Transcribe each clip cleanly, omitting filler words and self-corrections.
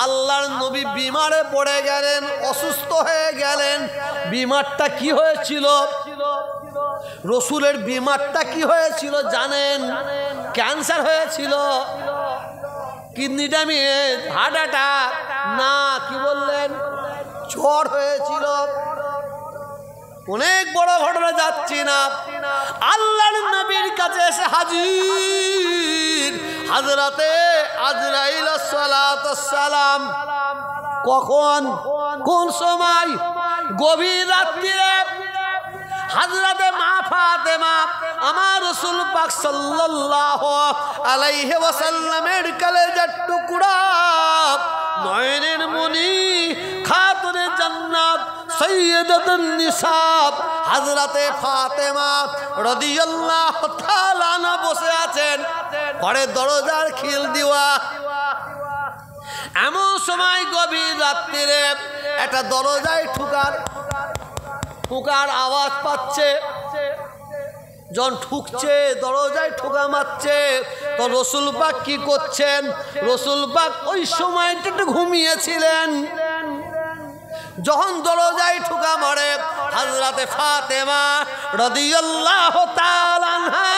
আল্লাহর নবী বিমারে পড়ে গেলেন, অসুস্থ হয়ে গেলেন। বিমারটা কি হয়েছিল? রসুলের বিমারটা কি হয়েছিল জানেন? ক্যান্সার হয়েছিল, কিডনি ড্যামেজ, হার্ট অ্যাটাক না, কি বললেন, জ্বর হয়েছিল। অনেক বড় ঘটনা, যাচ্ছি না। আল্লাহর নবীর কাছে এসে হাজির হযরতে আজরাইল সালাতুস সালাম। কখন, কোন সময়? গভীর রাত্রিরে। হযরতে মা ফাতেমা আমার রাসূল পাক সাল্লাল্লাহু আলাইহি ওয়াসাল্লামের কলেজার টুকরা, নয়নের মণি, খাতুনে জান্নাত, সৈয়দাতুন নিসা হযরতে ফাতেমা রাদিয়াল্লাহু তাআলা আনহা বসে আছেন। ঘরের দরজার খিল দেওয়া। এমন সময় গভীর রাত্রিরে একটা দরজায় ঠুকার আওয়াজ পাচ্ছে। যখন ঠুকছে, দরজায় ঠোকা মারছে, তো রসুল পাক কি করছেন? রসুল পাক ওই সময়টা একটু ঘুমিয়েছিলেন। যখন দরজায় ঠোকা মারে, হযরতে ফাতেমা রাদিয়াল্লাহু তাআলা আনহা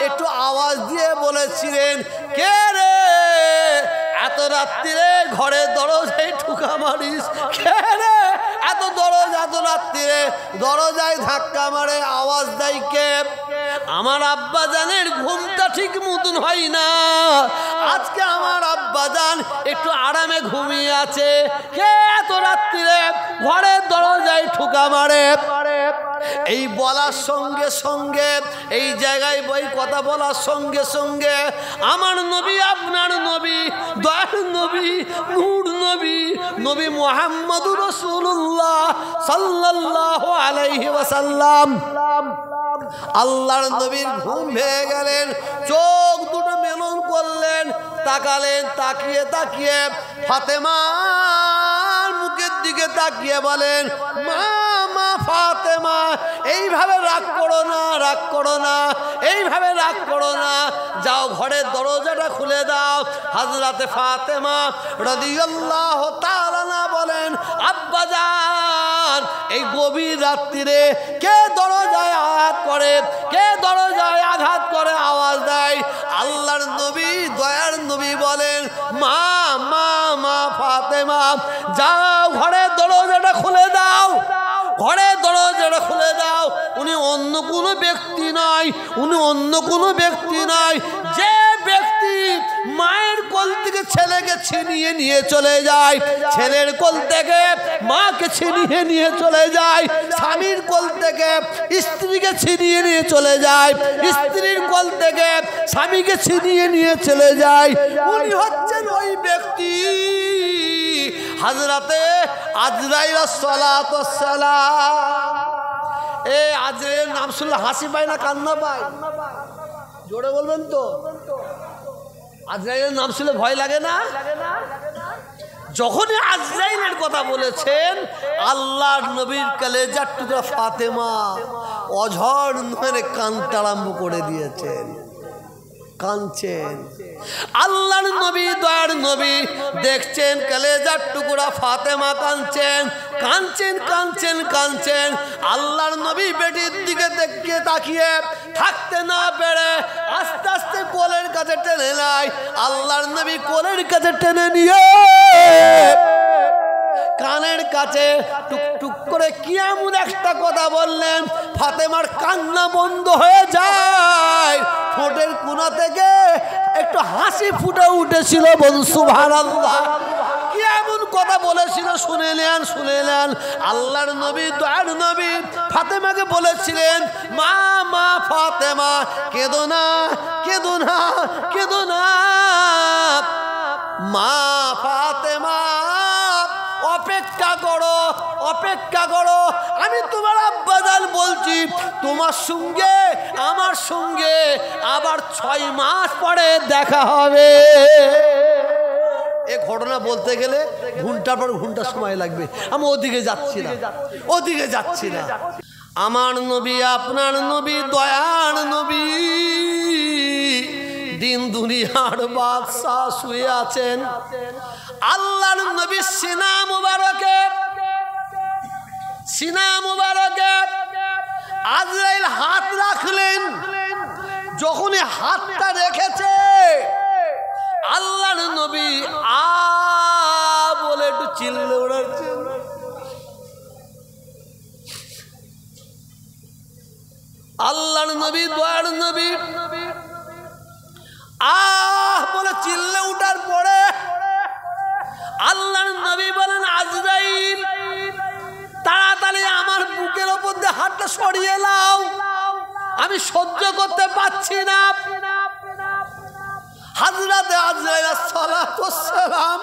একটু আওয়াজ দিয়ে বলেছিলেন, কে রে এত রাত্রিরে ঘরের দরজায় ঠোকা মারিস? কে রে এত রাত্রিরে দরজায় ধাক্কা মারে, আওয়াজ দেয় কে? আমার আব্বা জানের ঘুমটা ঠিক মতন হয় না, আজকে আমার আব্বা জান একটু আরামে ঘুমিয়ে আছে। কে এত রাত্রিরে ঘরের দরজায় ঠোকা মারে? এই বলার সঙ্গে সঙ্গে, এই জায়গায় বই কথা বলার সঙ্গে সঙ্গে আমার নবী, আপনার নবী, দয়ার নবী, নূর নবী, নবী মুহাম্মদুর রাসূলুল্লাহ সাল্লাল্লাহু আলাইহি ওয়াসাল্লাম, আল্লাহর নবীর ঘুম ভেঙে গেলেন। চোখ দুটো মেলন করলেন, তাকালেন, তাকিয়ে ফাতেমার মুখের দিকে তাকিয়ে বলেন, মা ফাতেমা, এইভাবে রাগ করো না, এইভাবে রাগ করো না, যাও ঘরের দরজাটা খুলে দাও। হযরতে ফাতেমা রাদিয়াল্লাহু তাআলা বলেন, আব্বা জান, এই গভীর রাত্রিরে কে দরজায় আঘাত করে, কে দরজায় আঘাত করে আওয়াজ দেয়? আল্লাহর নবী, দয়ার নবী বলেন, মা ফাতেমা, যাও ঘরের দরজাটা খুলে দাও, ঘরের দরজাটা খুলে দাও। উনি অন্য কোনো ব্যক্তি নয়, যে ব্যক্তি মায়ের কোল থেকে ছেলেকে ছিনিয়ে নিয়ে চলে যায়, ছেলের কোল থেকে মাকে ছিনিয়ে নিয়ে চলে যায়, স্বামীর কোল থেকে স্ত্রীকে ছিনিয়ে নিয়ে চলে যায়, স্ত্রীর কোল থেকে স্বামীকে ছিনিয়ে নিয়ে চলে যায়, উনি হচ্ছেন ওই ব্যক্তি হযরতে আজরাইল সালাতুস সালাম। এই আজরাইলের নাম শুনলে হাসি পায় না কান্না পায়? জোরে বলবেন তো। আজরাইলের নাম শুনলে ভয় লাগে না? যখনই আজরাইলের কথা বলেছেন, আল্লাহর নবীর কলেজার টুকরা ফাতেমা অঝর নয়নে কাঁদতে আরম্ভ করে দিয়েছেন, কাঁদছেন। আল্লাহর নবী, দয়ার নবী দেখছেন কলেজার টুকরা ফাতেমা কাঁদছেন। আল্লাহর নবী বেটির দিকে তাকিয়ে থাকতে না পেরে আস্তে আস্তে কোলের কাছে টেনে নেয়। আল্লাহর নবী কোলের কাছে টেনে নিয়ে কানের কাছে টুকটুক করে কি এমন একটা কথা বললেন, ফাতেমার কান্না বন্ধ হয়ে যায়। ঠোঁটের কোণা থেকে একটু হাসি ফুটে উঠেছিল। বলুন সুবহানাল্লাহ। কি এমন কথা বলেছিল শুনে নেন। আল্লাহর নবী, দয়ার নবী ফাতেমাকে বলেছিলেন, মা ফাতেমা, কেঁদো না মা ফাতেমা, অপেক্ষা করো, আমি তোমার আব্বাজান বলছি, তোমার সঙ্গে আমার সঙ্গে আবার 6 মাস পরে দেখা হবে। এ ঘটনা বলতে গেলে ঘন্টার পর ঘন্টা সময় লাগবে। আমি ওদিকে যাচ্ছি না। আমার নবী, আপনার নবী, দয়ার নবী দিন দুনিয়ার বাদশাহ শুয়ে আছেন। আল্লাহর নবী সিনা মুবারকে আজরাইল হাত রাখলেন। যখনই হাতটা রেখেছে আল্লাহর নবী বলে একটু চিল্লে উঠেছে। আল্লাহর নবী দয়ার নবী বলে চিল্লে উঠার পরে আল্লাহর নবী বলেন, আজরাইল তাড়াতাড়ি আমার বুকের ওপর দিয়ে হাতটা সরিয়ে নাও, আমি সহ্য করতে পারছি না। হযরতে আজরাইল সালাতুস সালাম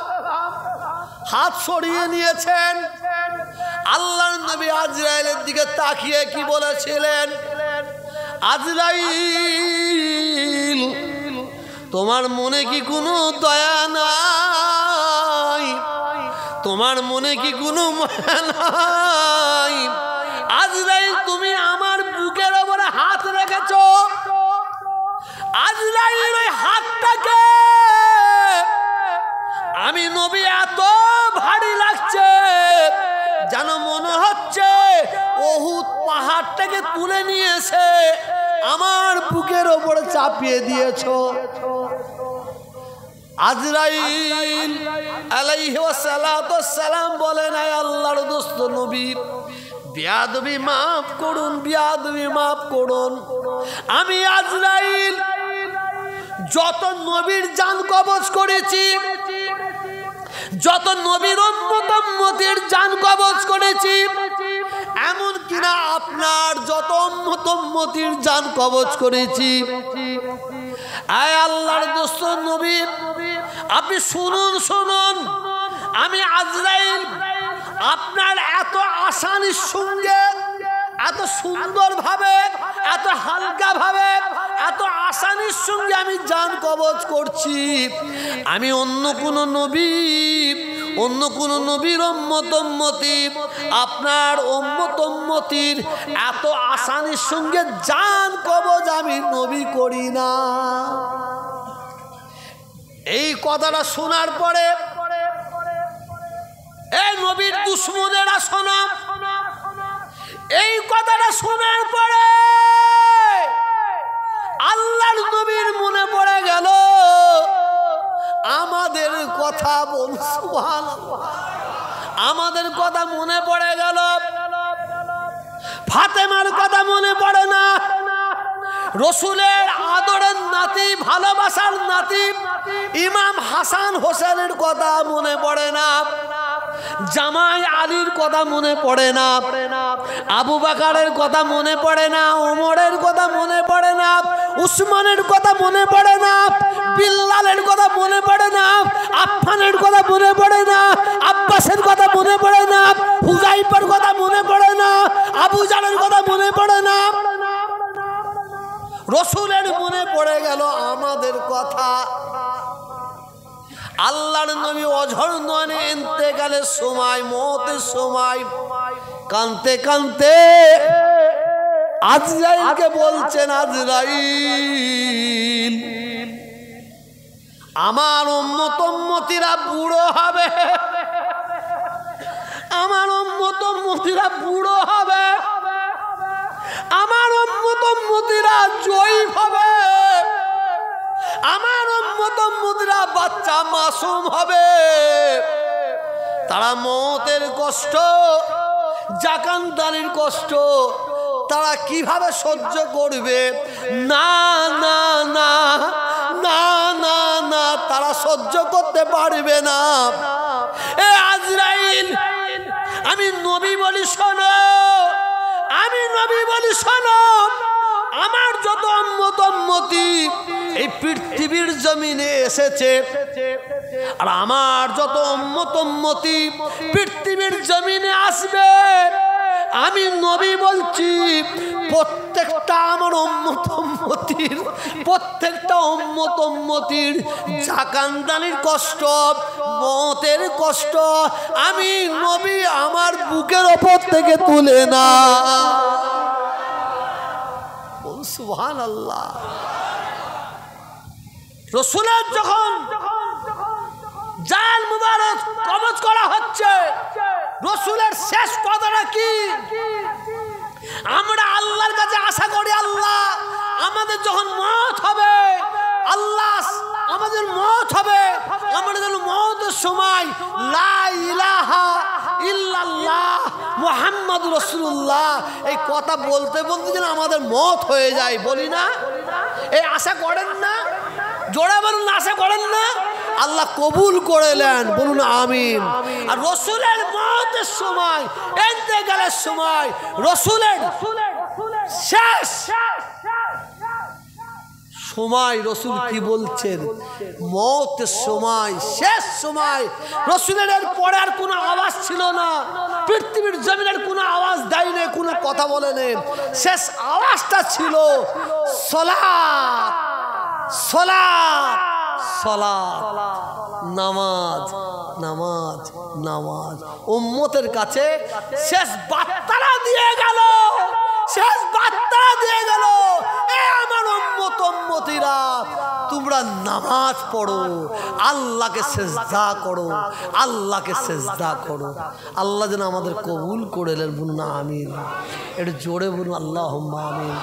হাত সরিয়ে নিয়েছেন। আল্লাহর নবী আজরাইলের দিকে তাকিয়ে কি বলেছিলেন, আজরাইল তোমার মনে কি কোনো দয়া নাই? তোমার মনে কি কোনো মায়া নাই? আজরাইল তুমি আমার বুকের ওপরে হাত রেখেছ। আজরাইল ওই হাতটাকে আমি নবী এত ভারী লাগছে যেন মনে হচ্ছে উহুদ পাহাড়টাকে তুলে নিয়েছে আমার বুকের ওপরে চাপিয়ে দিয়েছ। আজরাইল আলাইহি ওয়াসাল্লাতুস সালাম বলেন, আয় আল্লাহর দোস্ত নবী, বিয়াদবি মাফ করুন, বিয়াদবি মাফ করুন। আমি আজরাইল যত নবীর জান কবজ করেছি, যত নবীর উম্মতের জান কবজ করেছি, এমন কিনা আপনার যত উম্মতের জান কবজ করেছি। আয় আল্লাহর দোস্ত নবী, আপনি শুনুন শুনুন, আমি আজরাইল আপনার এত আসানির সঙ্গে, এত সুন্দরভাবে, এত হালকা ভাবে, এত আসানির সঙ্গে আমি জান কবজ করছি। আমি অন্য কোন নবীর উম্মতি আপনার উম্মতির এত আসানির সঙ্গে জান কবজ আমি নবী করি না। এই কথাটা শোনার পরে এই নবীর দুশমনেরা শোনা, এই কথাটা শোনার পরে আল্লাহর নবীর মনে পড়ে গেল আমাদের কথা। বল সুবহানাল্লাহ, আমাদের কথা মনে পড়ে গেল। ফাতেমার কথা মনে পড়ে না, রসুলের আদরের নাতি, ভালোবাসার নাতি ইমাম হাসান হোসেনের কথা মনে পড়ে না, জামাই আলীর কথা মনে পড়ে না, আবু বকরের কথা মনে পড়ে না, ওমরের কথা মনে পড়ে না, উসমানের কথা মনে পড়ে না, বিল্লালের কথা মনে পড়ে না, আফফানের কথা মনে পড়ে না, আব্বাসের কথা মনে পড়ে না, হুযাইফার কথা মনে পড়ে না, আবু জাহলের কথা মনে পড়ে না। রসুলের মনে পড়ে গেল আমাদের কথা। আল্লাহর নবী অঝর নয়নে ইন্তেকালের সময়, মওতের সময় কাঁদতে কাঁদতে আজরাইলকে বলছেন, আজরাইল আমার উম্মতিরা বুড়ো হবে, আমার উম্মতিরা বুড়ো হবে, আমার উম্মতিরা জয়ী হবে, আমার উম্মতিরা বাচ্চা মাসুম হবে। তারা মওতের কষ্ট, জাকানদারির কষ্ট তারা কিভাবে সহ্য করবে? না না না না না না, তারা সহ্য করতে পারবে না। এ আজরাইল, আমি নবী বলি শোনো, আমি নবী বলি শোনো, আমার যত উম্মতি এই পৃথিবীর জমিনে এসেছে, আর আমার যত উম্মতি পৃথিবীর জমিনে আসবে, আমি নবী বলছি প্রত্যেকটা আমার উম্মতির, প্রত্যেকটা উম্মতির জাকানদানির কষ্ট, মওতের কষ্ট আমি নবী আমার বুকের ওপর থেকে তুলে না। সুবহানাল্লাহ। রসুলের যখন জান মুবারক কবজ করা হচ্ছে, রসুলের শেষ কথাটা কি? আমরা আল্লাহর কাছে আশা করি, আল্লাহ আমাদের যখন মওত হবে, আল্লাহ আমাদের মওত হবে, আমরা যেন মওতের সময় লা ইলাহা ইল্লাল্লাহ মুহাম্মাদুর রাসূলুল্লাহ এই কথা বলতে বলতে যেন আমাদের মওত হয়ে যায়। বলি না? এই আশা করেন না? জোরে বলুন, আশা করেন না? আল্লাহ কবুল করে নেন, বলুন আমিন। আর রসুলের মওতের সময়, ইন্তেকালের সময়, রসুলের শেষ সময় রসুল কি বলছেন? মওতের সময়, শেষ সময় রসুলের এর পরে আর কোনো আওয়াজ ছিল না, পৃথিবীর জমিনের কোনো আওয়াজ দেয় না, কোনো কথা বলে নেই। শেষ আওয়াজটা ছিল সালাত, সালাত, সালাত, নামাজ, নামাজ, নামাজ। উম্মতের কাছে শেষ বার্তাটা দিয়ে গেল, শেষ বার্তাটা দিয়ে গেল, এ আমার উম্মত উম্মতিরা, তোমরা নামাজ পড়ো, আল্লাহকে সেজদা করো, আল্লাহকে সেজদা করো। আল্লাহ যেন আমাদের কবুল করে নেন, বলুন আমিন। একটু জোরে বলুন আল্লাহুম্মা আমিন।